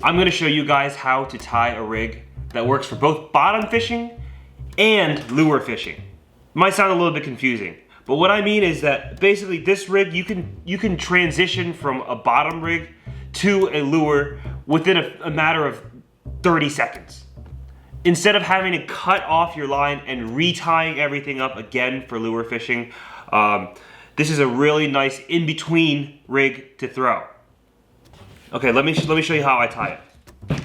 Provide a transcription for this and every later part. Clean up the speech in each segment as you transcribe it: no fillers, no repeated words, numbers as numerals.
I'm gonna show you guys how to tie a rig that works for both bottom fishing and lure fishing. Might sound a little bit confusing, but what I mean is that basically this rig, you can transition from a bottom rig to a lure within a matter of 30 seconds. Instead of having to cut off your line and retying everything up again for lure fishing, this is a really nice in-between rig to throw. Okay, let me show you how I tie it.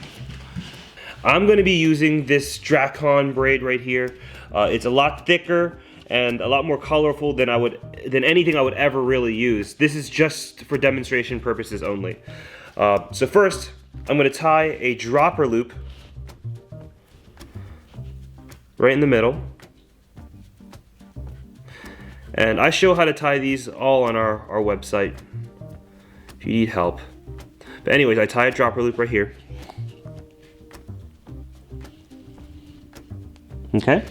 I'm going to be using this Dracon braid right here. It's a lot thicker and a lot more colorful than anything I would ever really use. This is just for demonstration purposes only. So first, I'm going to tie a dropper loop right in the middle. And I show how to tie these all on our website if you need help. But anyways, I tie a dropper loop right here. Okay.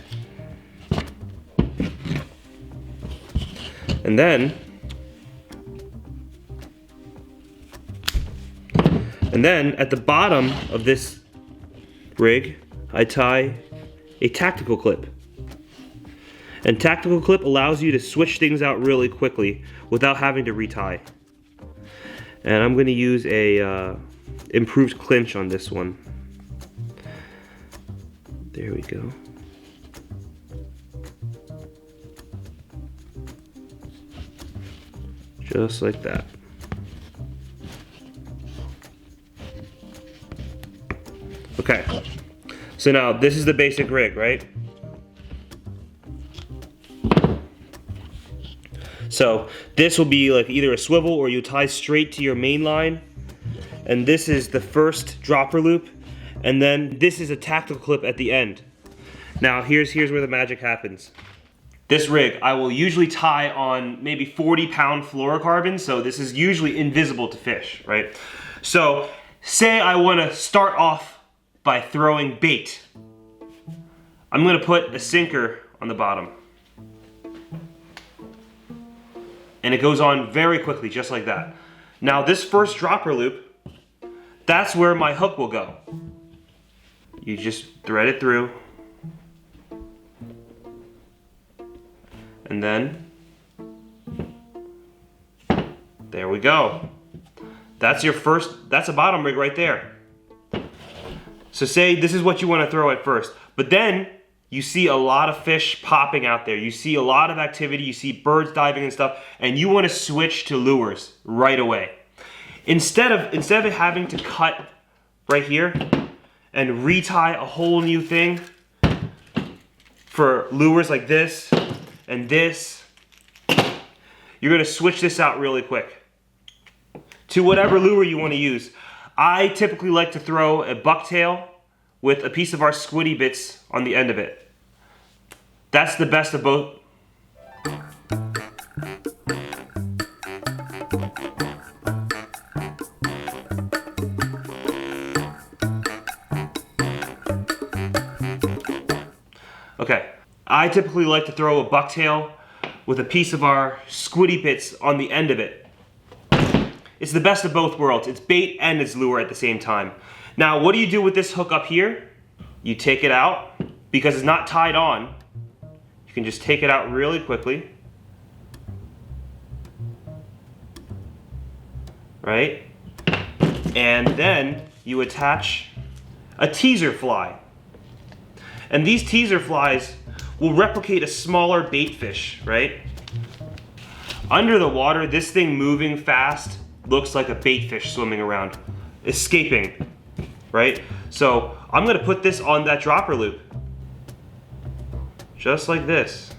And then at the bottom of this rig, I tie a tactical clip. And tactical clip allows you to switch things out really quickly without having to retie. And I'm going to use a improved clinch on this one. There we go. Just like that. Okay, so now this is the basic rig, right? So this will be like either a swivel or you tie straight to your main line. And this is the first dropper loop. And then this is a tactical clip at the end. Now here's where the magic happens. This rig I will usually tie on maybe 40-pound fluorocarbon, so this is usually invisible to fish, right? So say I want to start off by throwing bait. I'm going to put a sinker on the bottom. And it goes on very quickly, just like that. Now this first dropper loop, that's where my hook will go. You just thread it through. And then, there we go. That's a bottom rig right there. So say this is what you want to throw at first, but then you see a lot of fish popping out there. You see a lot of activity, you see birds diving and stuff, and you want to switch to lures right away. Instead of having to cut right here and retie a whole new thing for lures like this and this, you're going to switch this out really quick to whatever lure you want to use. I typically like to throw a bucktail with a piece of our Squidy bits on the end of it. That's the best of both. Okay, I typically like to throw a bucktail with a piece of our Squidy bits on the end of it. It's the best of both worlds. It's bait and it's lure at the same time. Now, what do you do with this hook up here? You take it out, because it's not tied on. You can just take it out really quickly. Right? And then you attach a teaser fly. And these teaser flies will replicate a smaller bait fish, right? Under the water, this thing moving fast looks like a bait fish swimming around, escaping, right? So I'm gonna put this on that dropper loop, just like this.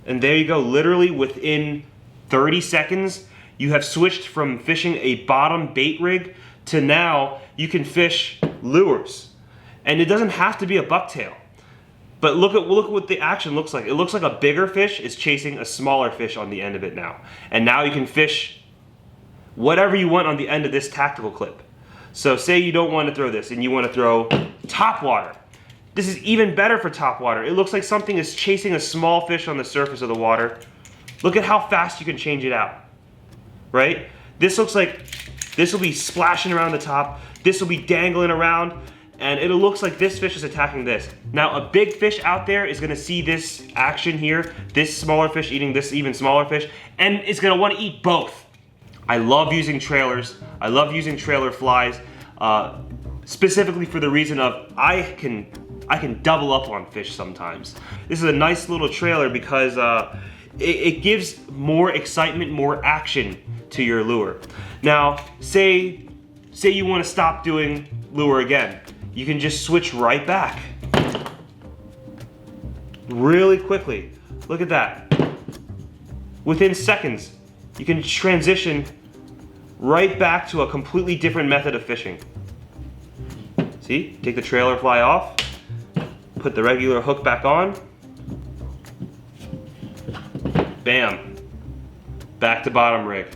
And there you go, literally within 30 seconds, you have switched from fishing a bottom bait rig to now you can fish lures. And it doesn't have to be a bucktail. But look at what the action looks like. It looks like a bigger fish is chasing a smaller fish on the end of it now. And now you can fish whatever you want on the end of this tactical clip. So say you don't want to throw this and you want to throw top water. This is even better for top water. It looks like something is chasing a small fish on the surface of the water. Look at how fast you can change it out, right? This looks like this will be splashing around the top. This will be dangling around, and it looks like this fish is attacking this. Now, a big fish out there is gonna see this action here, this smaller fish eating this even smaller fish, and it's gonna wanna eat both. I love using trailers. I love using trailer flies, specifically for the reason of I can double up on fish sometimes. This is a nice little trailer because it gives more excitement, more action to your lure. Now, say you want to stop doing lure again. You can just switch right back. Really quickly. Look at that. Within seconds, you can transition right back to a completely different method of fishing. See, take the trailer fly off, put the regular hook back on, bam, back to bottom rig.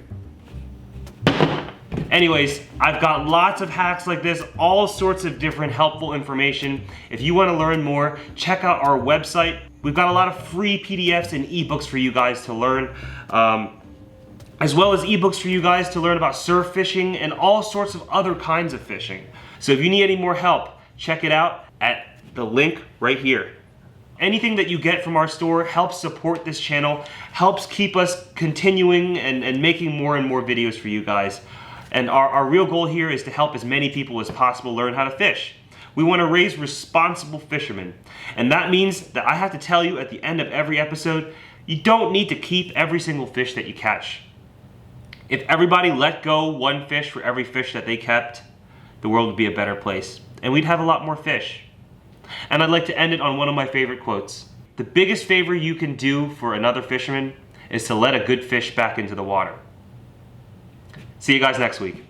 Anyways, I've got lots of hacks like this, all sorts of different helpful information. If you want to learn more, check out our website. We've got a lot of free PDFs and ebooks for you guys to learn, as well as ebooks for you guys to learn about surf fishing and all sorts of other kinds of fishing. So if you need any more help, check it out at the link right here. Anything that you get from our store helps support this channel, helps keep us continuing and making more and more videos for you guys. And our real goal here is to help as many people as possible learn how to fish. We want to raise responsible fishermen. And that means that I have to tell you at the end of every episode, you don't need to keep every single fish that you catch. If everybody let go one fish for every fish that they kept, the world would be a better place. And we'd have a lot more fish. And I'd like to end it on one of my favorite quotes. The biggest favor you can do for another fisherman is to let a good fish back into the water. See you guys next week.